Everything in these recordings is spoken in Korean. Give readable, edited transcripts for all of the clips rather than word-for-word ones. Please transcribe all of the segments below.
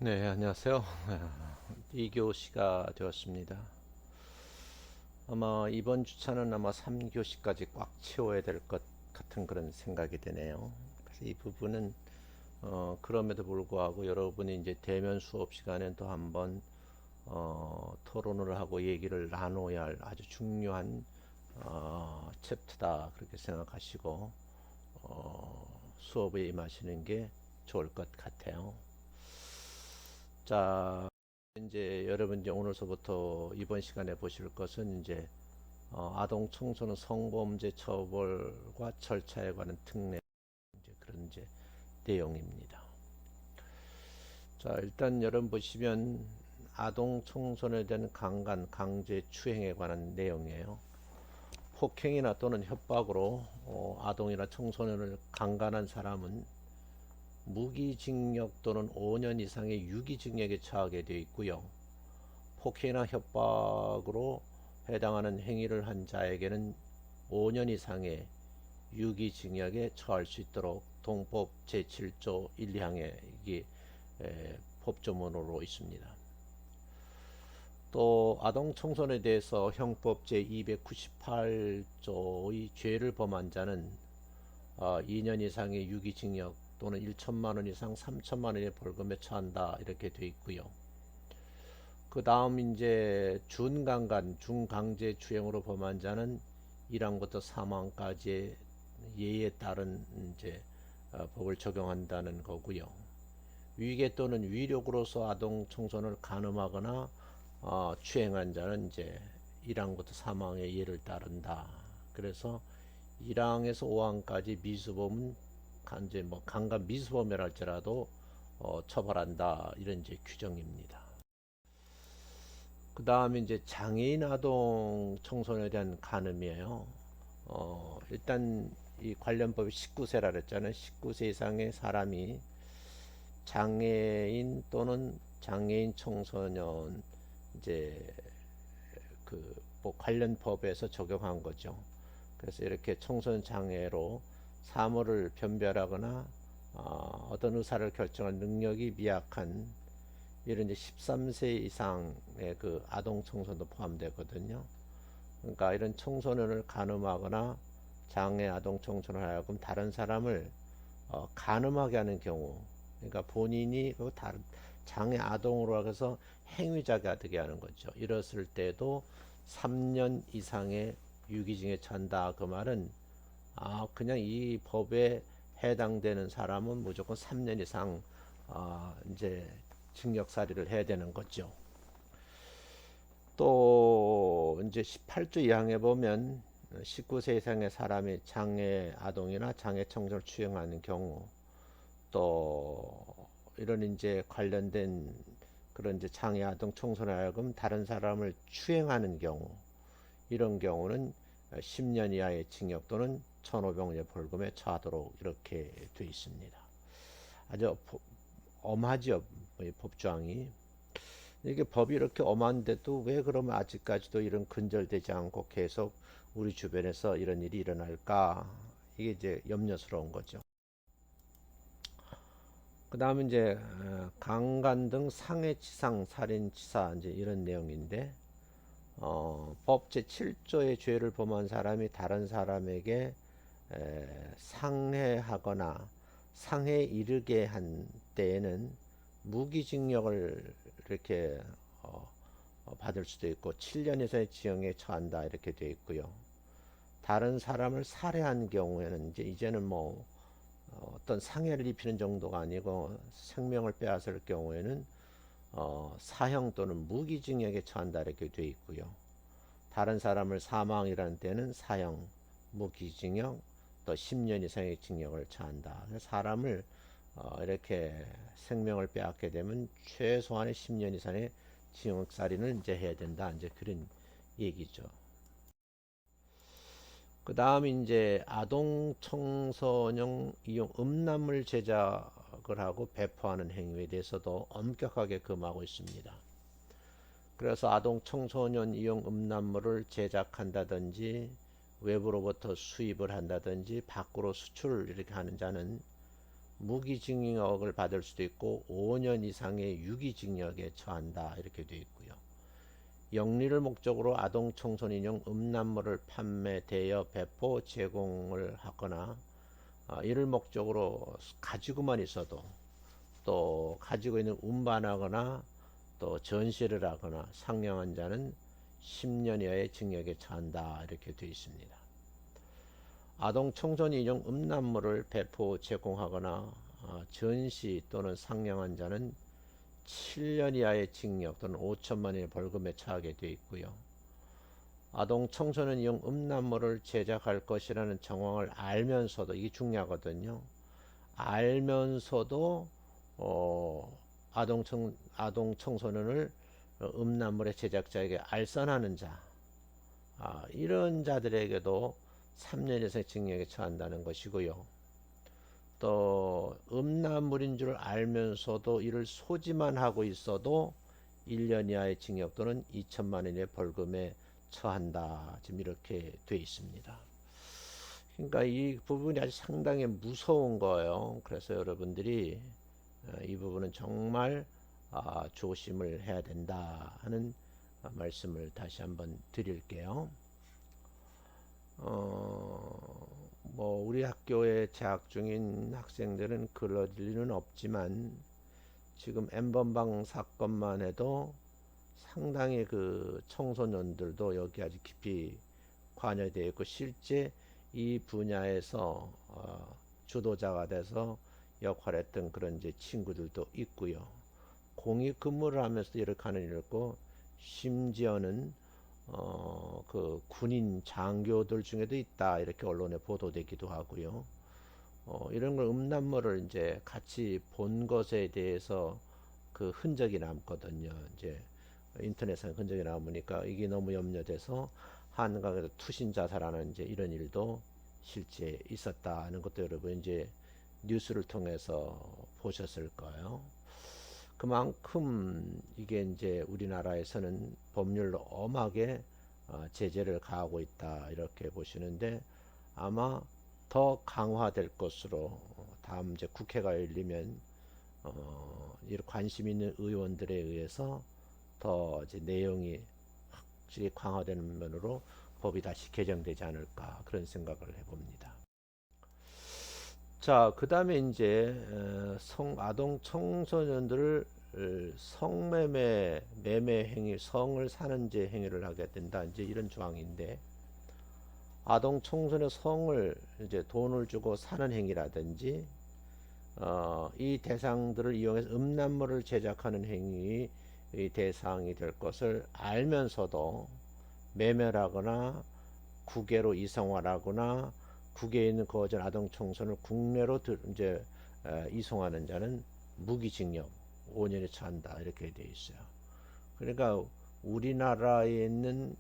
네, 안녕하세요. 2교시가 되었습니다. 아마 이번 주차는 아마 3교시까지 꽉 채워야 될 것 같은 그런 생각이 드네요. 그래서 이 부분은 그럼에도 불구하고 여러분이 이제 대면 수업 시간에 또 한번 토론을 하고 얘기를 나눠야 할 아주 중요한 챕터다 그렇게 생각하시고 수업에 임하시는 게 좋을 것 같아요. 자, 이제 여러분 이제 오늘서부터 이번 시간에 보실 것은 이제 아동 청소년 성범죄 처벌과 절차에 관한 특례 이제 그런 이제 내용입니다. 자, 일단 여러분 보시면 아동 청소년에 대한 강간, 강제 추행에 관한 내용이에요. 폭행이나 또는 협박으로 아동이나 청소년을 강간한 사람은 무기징역 또는 5년 이상의 유기징역에 처하게 되어 있고요. 폭행이나 협박으로 해당하는 행위를 한 자에게는 5년 이상의 유기징역에 처할 수 있도록 동법 제7조 1항에 이게 법조문으로 있습니다. 또 아동 청소년에 대해서 형법 제298조의 죄를 범한 자는 2년 이상의 유기징역 또는 1천만 원 이상 3천만 원의 벌금에 처한다 이렇게 되어 있고요. 그 다음 이제 준강간, 중강제추행으로 범한 자는 1항부터 3항까지의 예에 따른 이제 법을 적용한다는 거고요. 위계 또는 위력으로서 아동 청소년을 간음하거나 추행한 자는 이제 1항부터 3항의 예를 따른다. 그래서 1항에서 5항까지 미수범은 이제 뭐 강간 미수범이랄지라도 처벌한다 이런 이제 규정입니다. 그 다음에 이제 장애인 아동 청소년에 대한 간음이에요. 일단 이 관련법이 19세라 그랬잖아요. 19세 이상의 사람이 장애인 또는 장애인 청소년 이제 그뭐 관련 법에서 적용한 거죠. 그래서 이렇게 청소년 장애로 사물을 변별하거나 어떤 의사를 결정할 능력이 미약한 이런 이제 13세 이상의 그 아동 청소년도 포함되거든요. 그러니까 이런 청소년을 간음하거나 장애 아동 청소년을 하여금 다른 사람을 간음하게 하는 경우, 그러니까 본인이 그 다른 장애 아동으로 해서 행위자가 되게 하는 거죠. 이랬을 때도 3년 이상의 유기징역에 처한다. 그 말은 그냥 이 법에 해당되는 사람은 무조건 3년 이상 이제 징역살이를 해야 되는 거죠. 또 이제 18조 2항에 보면 19세 이상의 사람이 장애 아동이나 장애 청소를 추행하는 경우 또 이런 이제 관련된 그런 이제 장애 아동 청소년 하여금 다른 사람을 추행하는 경우 이런 경우는 10년 이하의 징역 또는 1,500원의 벌금에 처하도록 이렇게 되어 있습니다. 아주 엄하죠, 이 법조항이. 이게 법이 이렇게 엄한데도 왜 그러면 아직까지도 이런 근절되지 않고 계속 우리 주변에서 이런 일이 일어날까? 이게 이제 염려스러운 거죠. 그 다음에 이제 강간 등 상해치상, 살인치사 이제 이런 내용인데 법 제7조의 죄를 범한 사람이 다른 사람에게 상해하거나 상해 이르게 한 때에는 무기징역을 이렇게 받을 수도 있고 7년 이상의 징역에 처한다 이렇게 되어 있고요. 다른 사람을 살해한 경우에는 이제는 뭐 어떤 상해를 입히는 정도가 아니고 생명을 빼앗을 경우에는 사형 또는 무기징역에 처한다 이렇게 되어 있고요. 다른 사람을 사망이라는 때는 사형, 무기징역, 또 10년 이상의 징역을 처한다. 사람을 이렇게 생명을 빼앗게 되면 최소한의 10년 이상의 징역살인을 이제 해야 된다. 이제 그런 얘기죠. 그 다음 이제 아동 청소년 이용 음란물 제작을 하고 배포하는 행위에 대해서도 엄격하게 금하고 있습니다. 그래서 아동 청소년 이용 음란물을 제작한다든지 외부로부터 수입을 한다든지 밖으로 수출을 이렇게 하는 자는 무기징역을 받을 수도 있고 5년 이상의 유기징역에 처한다 이렇게 되어 있고요. 영리를 목적으로 아동 청소년용 음란물을 판매, 대여, 배포, 제공을 하거나 이를 목적으로 가지고만 있어도 또 가지고 있는 운반하거나 또 전시를 하거나 상영한 자는 10년 이하의 징역에 처한다 이렇게 되어 있습니다. 아동 청소년용 음란물을 배포 제공하거나 전시 또는 상영한 자는 7년 이하의 징역 또는 5천만 원의 벌금에 처하게 되어 있고요. 아동 청소년용 음란물을 제작할 것이라는 정황을 알면서도 이게 중요하거든요. 알면서도 아동 청소년을 음란물의 제작자에게 알선하는 자, 이런 자들에게도 3년 이상의 징역에 처한다는 것이고요. 또 음란물인 줄 알면서도 이를 소지만 하고 있어도 1년 이하의 징역 또는 2천만 원의 벌금에 처한다. 지금 이렇게 돼 있습니다. 그러니까 이 부분이 아주 상당히 무서운 거예요. 그래서 여러분들이 이 부분은 정말 조심을 해야 된다 하는 말씀을 다시 한번 드릴게요. 뭐 우리 학교에 재학 중인 학생들은 그럴 리는 없지만 지금 N번방 사건만 해도 상당히 그 청소년들도 여기 아주 깊이 관여되어 있고 실제 이 분야에서 주도자가 돼서 역할했던 그런 이제 친구들도 있고요. 공익 근무를 하면서 이렇게 하는 일이 있고 심지어는 그 군인 장교들 중에도 있다 이렇게 언론에 보도되기도 하고요. 이런 걸 음란물을 이제 같이 본 것에 대해서 그 흔적이 남거든요. 이제 인터넷상 흔적이 남으니까 이게 너무 염려돼서 한강에서 투신 자살하는 이제 이런 일도 실제 있었다는 것도 여러분 이제 뉴스를 통해서 보셨을 거예요. 그만큼 이게 이제 우리나라에서는 법률로 엄하게 제재를 가하고 있다 이렇게 보시는데 아마 더 강화될 것으로 다음 이제 국회가 열리면 관심 있는 의원들에 의해서 더 이제 내용이 확실히 강화되는 면으로 법이 다시 개정되지 않을까 그런 생각을 해봅니다. 자, 그 다음에 이제 아동 청소년들을 성매매, 매매 행위, 성을 사는 제 행위를 하게 된다. 이제 이런 조항인데 아동 청소년 성을 이제 돈을 주고 사는 행위라든지 이 대상들을 이용해서 음란물을 제작하는 행위의 대상이 될 것을 알면서도 매매하거나 국외로 이송하거나 국외에 있는 거전 아동 청소년을 국내로 이제 이송하는 자는 무기징역 5년에 처한다 이렇게 되어 있어요. 그러니까 우리나라에 있는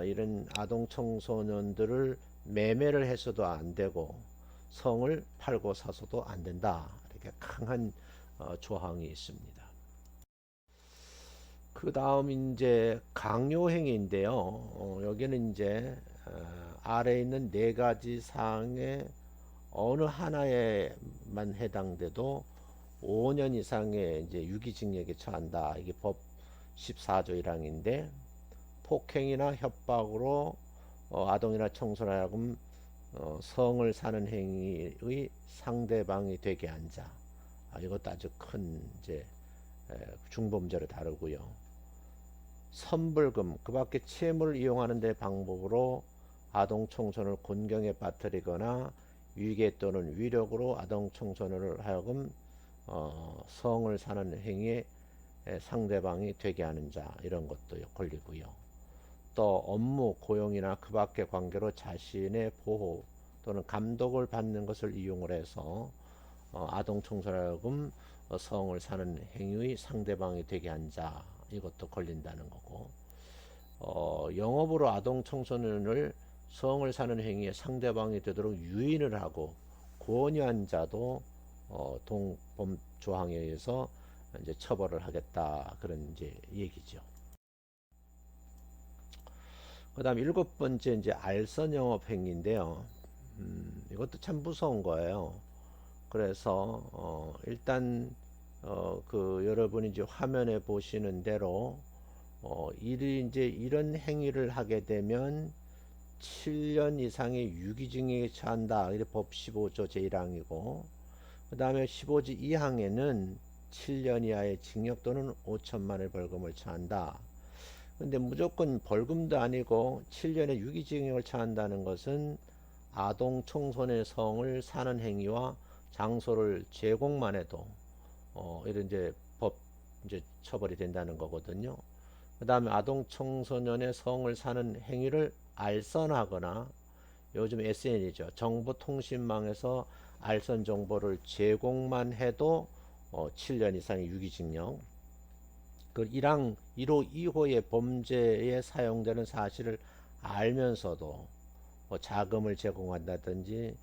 이런 아동 청소년들을 매매를 해서도 안 되고 성을 팔고 사서도 안 된다 이렇게 강한 조항이 있습니다. 그 다음 이제 강요행위인데요. 여기는 이제 아래에 있는 네 가지 사항의 어느 하나에만 해당돼도 5년 이상의 이제 유기징역에 처한다. 이게 법 14조 1항인데 폭행이나 협박으로 아동이나 청소년을 하여금 성을 사는 행위의 상대방이 되게 한 자. 이것도 아주 큰 이제 중범죄를 다루고요. 선불금, 그 밖에 채무를 이용하는 데 방법으로 아동 청소년을 곤경에 빠뜨리거나 위계 또는 위력으로 아동 청소년을 하여금 성을 사는 행위에 상대방이 되게 하는 자 이런 것도 걸리고요. 또 업무, 고용이나 그 밖의 관계로 자신의 보호 또는 감독을 받는 것을 이용을 해서 아동 청소년을 하여금 성을 사는 행위의 상대방이 되게 한 자 이것도 걸린다는 거고 영업으로 아동 청소년을 성을 사는 행위의 상대방이 되도록 유인을 하고 권유한 자도 동법 조항에 의해서 이제 처벌을 하겠다 그런 이제 얘기죠. 그다음 7번째 이제 알선 영업 행위인데요. 이것도 참 무서운 거예요. 그래서 일단 그 여러분이 이제 화면에 보시는 대로 일이 이제 이런 행위를 하게 되면 7년 이상의 유기징역에 처한다. 이게 법 15조 제1항이고, 그 다음에 15조 2항에는 7년 이하의 징역 또는 5천만 원의 벌금을 처한다. 근데 무조건 벌금도 아니고 7년의 유기징역을 처한다는 것은 아동 청소년의 성을 사는 행위와 장소를 제공만 해도 이런 이제 법 이제 처벌이 된다는 거거든요. 그 다음에 아동 청소년의 성을 사는 행위를 알선하거나, 요즘 SN이죠. 정보통신망에서 알선 정보를 제공만 해도 7년 이상의 유기징역. 그 1항 1호 2호의 범죄에 사용되는 사실을 알면서도 자금을 제공한다든지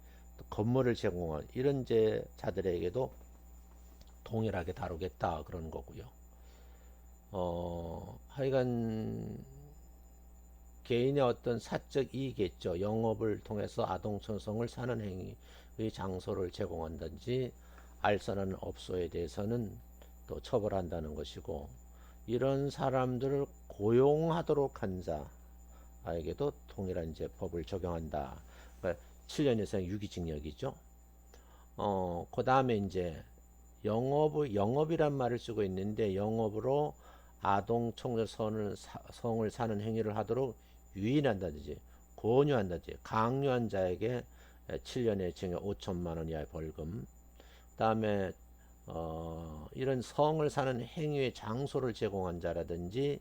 건물을 제공한 이런 자들에게도 동일하게 다루겠다 그런 거고요. 하여간 개인의 어떤 사적 이익이겠죠. 영업을 통해서 아동 청소를 사는 행위의 장소를 제공한다든지 알선하는 업소에 대해서는 또 처벌한다는 것이고, 이런 사람들을 고용하도록 한 자에게도 동일한 이제 법을 적용한다. 그러니까 7년 이상 유기징역이죠. 그 다음에 이제 영업이란 말을 쓰고 있는데, 영업으로 아동 청소년 성을 사는 행위를 하도록 유인한다든지 권유한다든지 강요한 자에게 7년의 징역 5천만 원 이하의 벌금. 그다음에 이런 성을 사는 행위의 장소를 제공한 자라든지,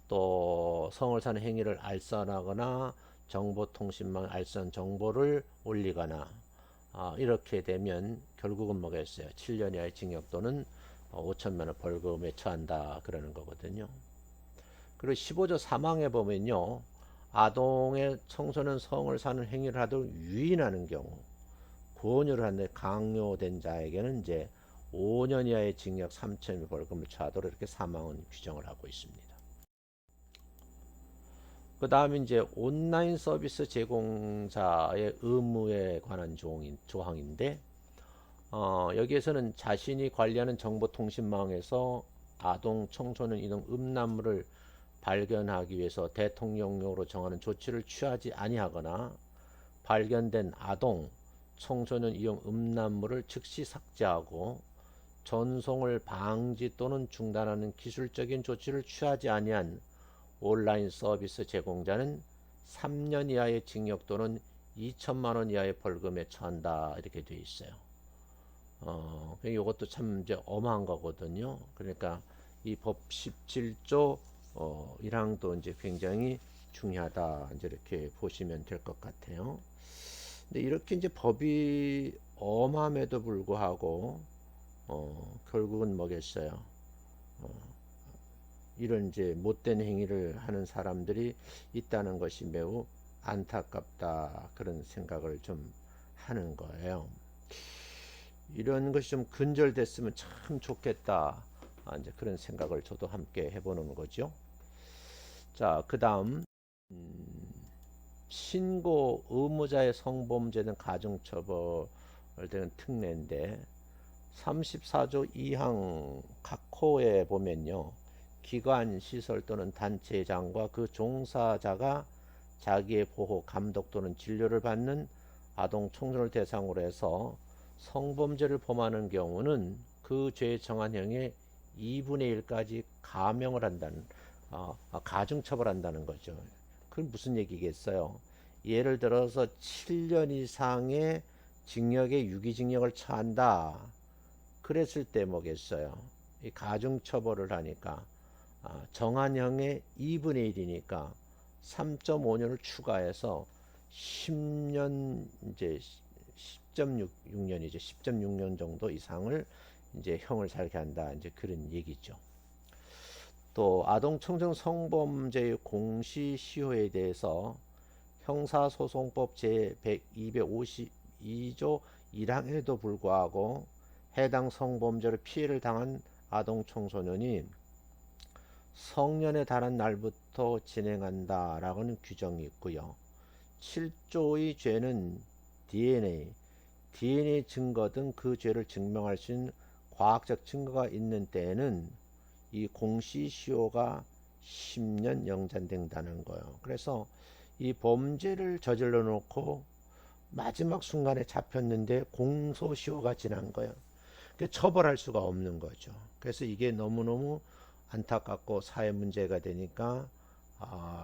또 성을 사는 행위를 알선하거나 정보통신망 알선 정보를 올리거나, 이렇게 되면 결국은 뭐겠어요? 7년 이하의 징역 또는 5천만 원 벌금에 처한다 그러는 거거든요. 그리고 15조 3항에 보면요, 아동의 청소년 성을 사는 행위를 하도록 유인하는 경우, 권유를 하는데 강요된 자에게는 이제 5년 이하의 징역 3천만 원 벌금을 처하도록 이렇게 사망은 규정을 하고 있습니다. 그 다음에 이제 온라인 서비스 제공자의 의무에 관한 조항인데, 여기에서는 자신이 관리하는 정보통신망에서 아동, 청소년 이동 음란물을 발견하기 위해서 대통령령으로 정하는 조치를 취하지 아니하거나, 발견된 아동, 청소년 이용 음란물을 즉시 삭제하고 전송을 방지 또는 중단하는 기술적인 조치를 취하지 아니한 온라인 서비스 제공자는 3년 이하의 징역 또는 2천만 원 이하의 벌금에 처한다 이렇게 되어 있어요. 이것도 참 이제 엄한 거거든요. 그러니까 이 법 17조 1항도 이제 굉장히 중요하다 이제 이렇게 보시면 될 것 같아요. 근데 이렇게 이제 법이 엄함에도 불구하고 결국은 뭐겠어요? 이런 이제 못된 행위를 하는 사람들이 있다는 것이 매우 안타깝다 그런 생각을 좀 하는 거예요. 이런 것이 좀 근절됐으면 참 좋겠다. 이제 그런 생각을 저도 함께 해보는 거죠. 자, 그 다음 신고 의무자의 성범죄는 가중처벌되는 특례인데, 34조 2항 각호에 보면요, 기관, 시설 또는 단체장과 그 종사자가 자기의 보호, 감독 또는 진료를 받는 아동 청소년을 대상으로 해서 성범죄를 범하는 경우는 그 죄에 정한 형의 2분의 1까지 감형을 한다는, 가중처벌한다는 거죠. 그건 무슨 얘기겠어요? 예를 들어서 7년 이상의 징역에 유기징역을 처한다. 그랬을 때 뭐겠어요? 이 가중처벌을 하니까 정한형의 2분의 1이니까 3.5년을 추가해서 10년 이제 10.6년이죠. 10.6년 정도 이상을 이제 형을 살게 한다. 이제 그런 얘기죠. 또 아동 청소년 성범죄의 공시시효에 대해서 형사소송법 제252조 1항에도 불구하고 해당 성범죄로 피해를 당한 아동 청소년이 성년에 달한 날부터 진행한다라고는 규정이 있고요. 7조의 죄는 DNA, DNA 증거 등 그 죄를 증명할 수 있는 과학적 증거가 있는 때에는 이 공시시효가 10년 연장된다는 거예요. 그래서 이 범죄를 저질러 놓고 마지막 순간에 잡혔는데 공소시효가 지난 거예요. 처벌할 수가 없는 거죠. 그래서 이게 너무너무 안타깝고 사회 문제가 되니까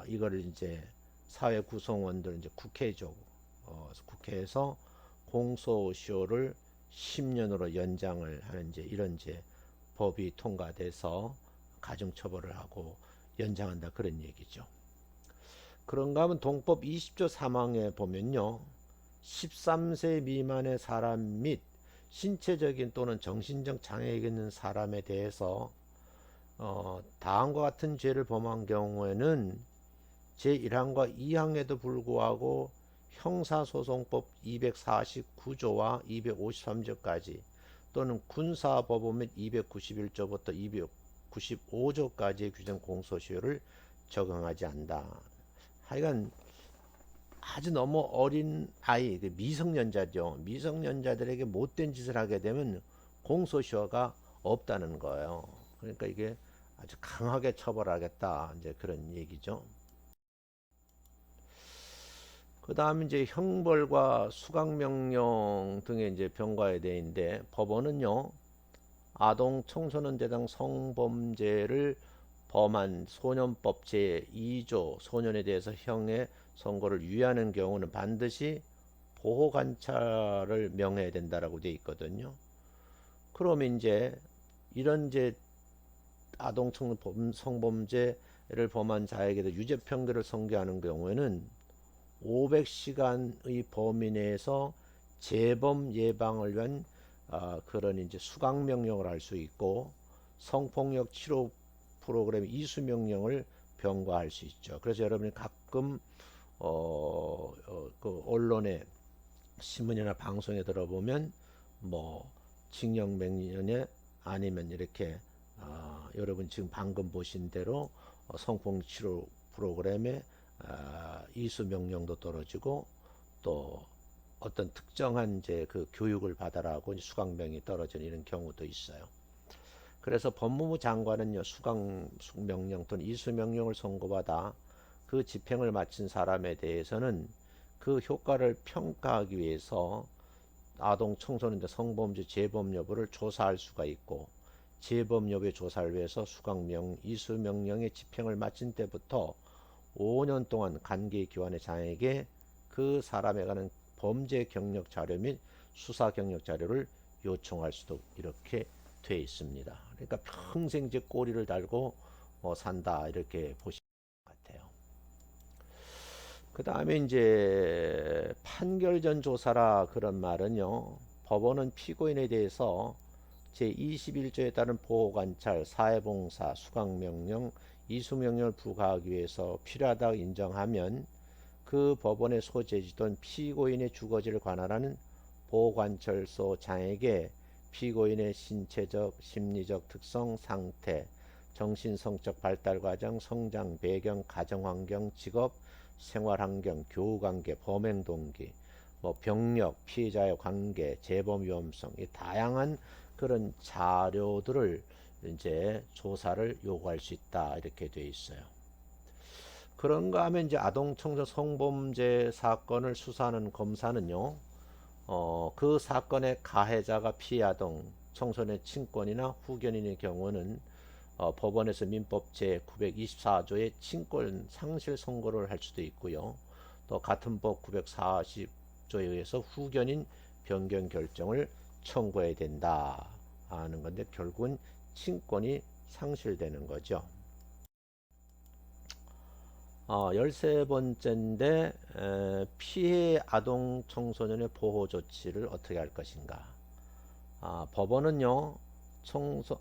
이거를 이제 사회 구성원들 이제 국회에서 공소시효를 10년으로 연장을 하는 이제 이런 이제 법이 통과돼서 가중처벌을 하고 연장한다 그런 얘기죠. 그런가 하면 동법 20조 3항에 보면요. 13세 미만의 사람 및 신체적인 또는 정신적 장애가 있는 사람에 대해서 다음과 같은 죄를 범한 경우에는 제1항과 2항에도 불구하고 형사소송법 249조와 253조까지 또는 군사법원 및 291조부터 295조까지의 규정 공소시효를 적용하지 않는다. 하여간 아주 너무 어린 아이, 미성년자죠. 미성년자들에게 못된 짓을 하게 되면 공소시효가 없다는 거예요. 그러니까 이게 아주 강하게 처벌하겠다. 이제 그런 얘기죠. 그 다음에 이제 형벌과 수강명령 등의 이제 병과에 대해인데 법원은요, 아동 청소년 대상 성범죄를 범한 소년법 제2조 소년에 대해서 형의 선고를 유예하는 경우는 반드시 보호 관찰을 명해야 된다라고 되어 있거든요. 그럼 이제 이런 이제 아동 성범죄를 범한 자에게도 유죄 판결을 선고하는 경우에는 500시간의 범위 내에서 재범 예방을 위한 그런 이제 수강 명령을 할 수 있고 성폭력 치료 프로그램 이수 명령을 병과할 수 있죠. 그래서 여러분이 가끔 그 언론에 신문이나 방송에 들어보면 뭐 징역 몇 년에 아니면 이렇게 여러분 지금 방금 보신 대로 성폭력 치료 프로그램에 이수 명령도 떨어지고 또 어떤 특정한 이제 그 교육을 받아라고 수강명이 떨어지는 이런 경우도 있어요. 그래서 법무부 장관은요, 수강 명령 또는 이수 명령을 선고받아 그 집행을 마친 사람에 대해서는 그 효과를 평가하기 위해서 아동 청소년들 성범죄 재범 여부를 조사할 수가 있고, 재범 여부의 조사를 위해서 수강명 이수 명령의 집행을 마친 때부터 5년 동안 관계기관의 장에게 그 사람에 관한 범죄 경력 자료 및 수사 경력 자료를 요청할 수도 이렇게 돼 있습니다. 그러니까 평생 이제 꼬리를 달고 산다 이렇게 보시면 될 것 같아요. 그 다음에 이제 판결 전 조사라 그런 말은요. 법원은 피고인에 대해서 제21조에 따른 보호관찰, 사회봉사, 수강명령, 이수명령을 부과하기 위해서 필요하다고 인정하면 그 법원에 소재지던 피고인의 주거지를 관할하는 보호관찰소 장에게 피고인의 신체적, 심리적 특성, 상태, 정신성적 발달 과정, 성장 배경, 가정환경, 직업, 생활환경, 교우관계, 범행 동기, 뭐 병력, 피해자의 관계, 재범 위험성, 이 다양한 그런 자료들을 이제 조사를 요구할 수 있다 이렇게 되어 있어요. 그런가 하면 이제 아동 청소 성범죄 사건을 수사하는 검사는요, 그 사건의 가해자가 피해 아동 청소년 친권이나 후견인의 경우는 법원에서 민법 제 924조의 친권 상실 선고를 할 수도 있고요. 또 같은 법 940조에 의해서 후견인 변경 결정을 청구해야 된다 하는 건데 결국은 친권이 상실되는 거죠. 13번째인데 피해 아동 청소년의 보호 조치를 어떻게 할 것인가. 법원은요,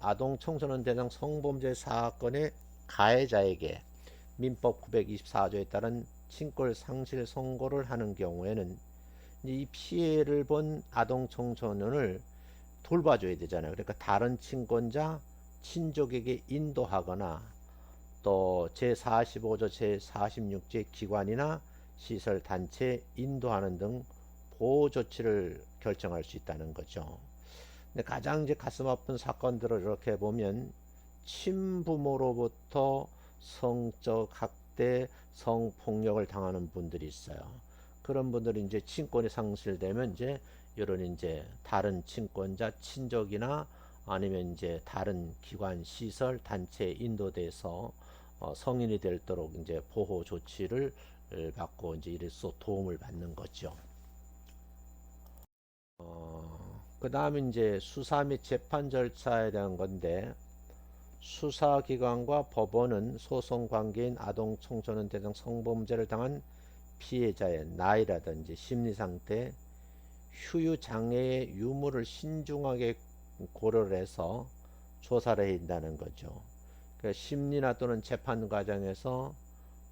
아동 청소년 대상 성범죄 사건의 가해자에게 민법 924조에 따른 친권 상실 선고를 하는 경우에는 이 피해를 본 아동 청소년을 돌봐줘야 되잖아요. 그러니까 다른 친권자, 친족에게 인도하거나 또 제45조, 제46조의 기관이나 시설, 단체 인도하는 등 보호 조치를 결정할 수 있다는 거죠. 근데 가장 이제 가슴 아픈 사건들을 이렇게 보면 친부모로부터 성적 학대, 성폭력을 당하는 분들이 있어요. 그런 분들이 이제 친권이 상실되면 이제 이런 이제 다른 친권자, 친족이나 아니면 이제 다른 기관, 시설, 단체에 인도돼서 성인이 되도록 이제 보호 조치를 받고 이제 이래서 도움을 받는 거죠. 그 다음에 이제 수사 및 재판 절차에 대한 건데, 수사기관과 법원은 소송 관계인 아동, 청소년 대상 성범죄를 당한 피해자의 나이라든지 심리 상태, 휴유 장애의 유무를 신중하게 고려를 해서 조사를 해야 한다는 거죠. 그러니까 심리나 또는 재판 과정에서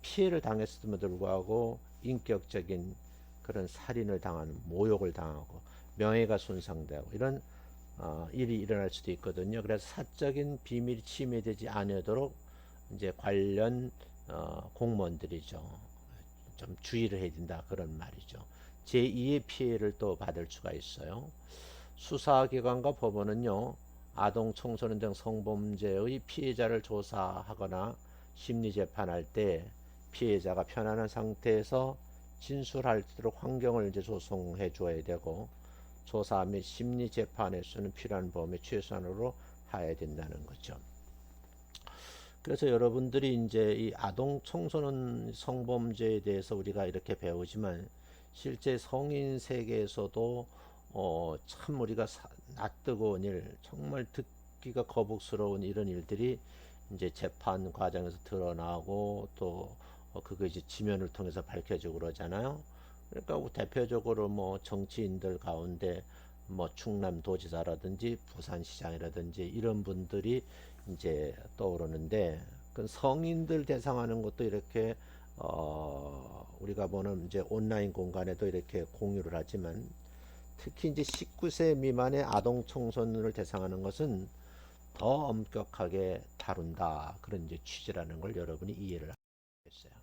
피해를 당했음에도 불구하고 인격적인 그런 살인을 당하는, 모욕을 당하고 명예가 손상되고 이런 일이 일어날 수도 있거든요. 그래서 사적인 비밀이 침해되지 않도록 이제 관련 공무원들이죠. 좀 주의를 해야 된다 그런 말이죠. 제2의 피해를 또 받을 수가 있어요. 수사기관과 법원은요, 아동, 청소년 등 성범죄의 피해자를 조사하거나 심리재판할 때 피해자가 편안한 상태에서 진술할 수 있도록 환경을 이제 조성해 줘야 되고, 조사 및 심리재판에서는 필요한 범위 최소한으로 해야 된다는 거죠. 그래서 여러분들이 이제 이 아동 청소년 성범죄에 대해서 우리가 이렇게 배우지만 실제 성인 세계에서도 참 우리가 낯뜨거운 일, 정말 듣기가 거북스러운 이런 일들이 이제 재판 과정에서 드러나고 또 그거 이제 지면을 통해서 밝혀지고 그러잖아요. 그러니까 대표적으로 뭐 정치인들 가운데 뭐 충남도지사라든지 부산시장이라든지 이런 분들이 이제 떠오르는데, 그 성인들 대상하는 것도 이렇게 우리가 보는 이제 온라인 공간에도 이렇게 공유를 하지만, 특히 이제 19세 미만의 아동 청소년을 대상하는 것은 더 엄격하게 다룬다 그런 이제 취지라는 걸 여러분이 이해를 하겠어요.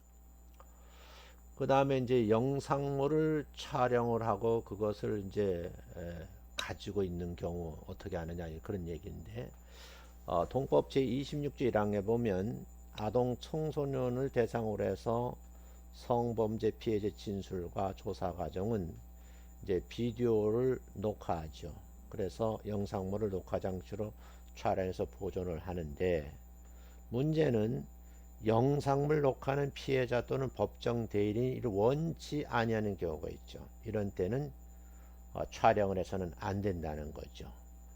그 다음에 이제 영상물을 촬영을 하고 그것을 이제 가지고 있는 경우 어떻게 하느냐 그런 얘기인데, 동법 제26조 1항에 보면 아동 청소년을 대상으로 해서 성범죄 피해자 진술과 조사 과정은 이제 비디오를 녹화하죠. 그래서 영상물을 녹화 장치로 촬영해서 보존을 하는데, 문제는 영상물 녹화는 피해자 또는 법정 대리인이 이를 원치 아니하는 경우가 있죠. 이런 때는 촬영을 해서는 안 된다는 거죠.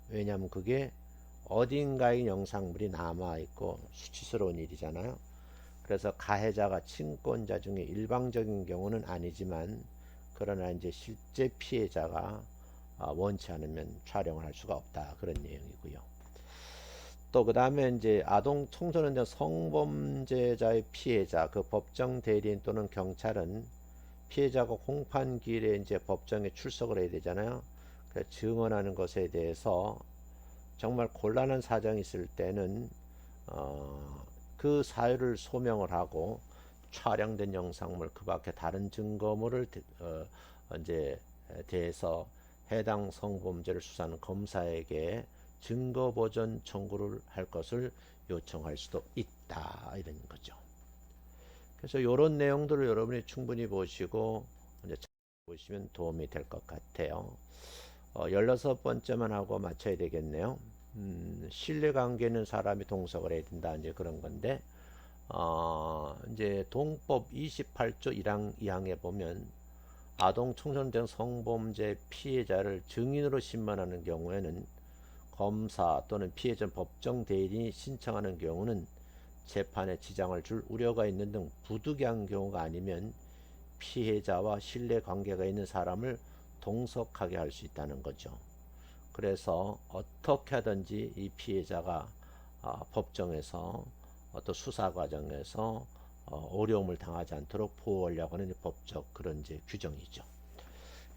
왜냐하면 그게 어딘가에 영상물이 남아있고 수치스러운 일이잖아요. 그래서 가해자가 친권자 중에 일방적인 경우는 아니지만, 그러나 이제 실제 피해자가 원치 않으면 촬영을 할 수가 없다 그런 내용이고요. 또 그 다음에 이제 아동 청소년 등 성범죄자의 피해자, 그 법정 대리인 또는 경찰은 피해자가 공판기일에 이제 법정에 출석을 해야 되잖아요. 그래서 증언하는 것에 대해서 정말 곤란한 사정이 있을 때는 그 사유를 소명을 하고 촬영된 영상물 그 밖에 다른 증거물을 이제 대해서 해당 성범죄를 수사하는 검사에게 증거 보전 청구를 할 것을 요청할 수도 있다 이런 거죠. 그래서 이런 내용들을 여러분이 충분히 보시고 이제 보시면 도움이 될 것 같아요. 16번째만 하고 마쳐야 되겠네요. 신뢰관계 있는 사람이 동석을 해야 된다 이제 그런 건데, 이제 동법 28조 1항 2항에 보면 아동 청소년 등 성범죄 피해자를 증인으로 신문하는 경우에는 검사 또는 피해자 법정 대리인이 신청하는 경우는 재판에 지장을 줄 우려가 있는 등 부득이한 경우가 아니면 피해자와 신뢰 관계가 있는 사람을 동석하게 할 수 있다는 거죠. 그래서 어떻게 하든지 이 피해자가 법정에서 어떤 수사 과정에서 어려움을 당하지 않도록 보호하려고 하는 법적 그런 이제 규정이죠.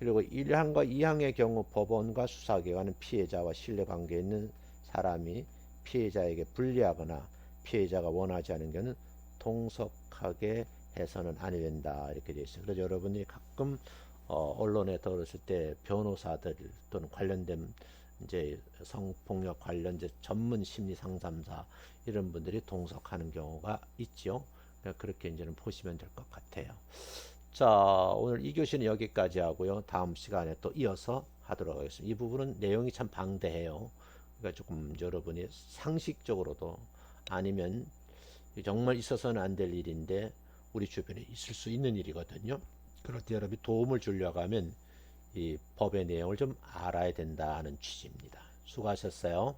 그리고 1항과 2항의 경우 법원과 수사기관은 피해자와 신뢰관계에 있는 사람이 피해자에게 불리하거나 피해자가 원하지 않은 경우는 동석하게 해서는 아니 된다 이렇게 되어 있어요. 그래서 여러분이 가끔 언론에 들었을 때 변호사들 또는 관련된 이제 성폭력 관련 이제 전문 심리 상담사 이런 분들이 동석하는 경우가 있죠. 그러니까 그렇게 이제는 보시면 될 것 같아요. 자, 오늘 2교시는 여기까지 하고요. 다음 시간에 또 이어서 하도록 하겠습니다. 이 부분은 내용이 참 방대해요. 그러니까 조금 여러분이 상식적으로도 아니면 정말 있어서는 안 될 일인데 우리 주변에 있을 수 있는 일이거든요. 그럴 때 여러분이 도움을 주려고 하면 이 법의 내용을 좀 알아야 된다는 취지입니다. 수고하셨어요.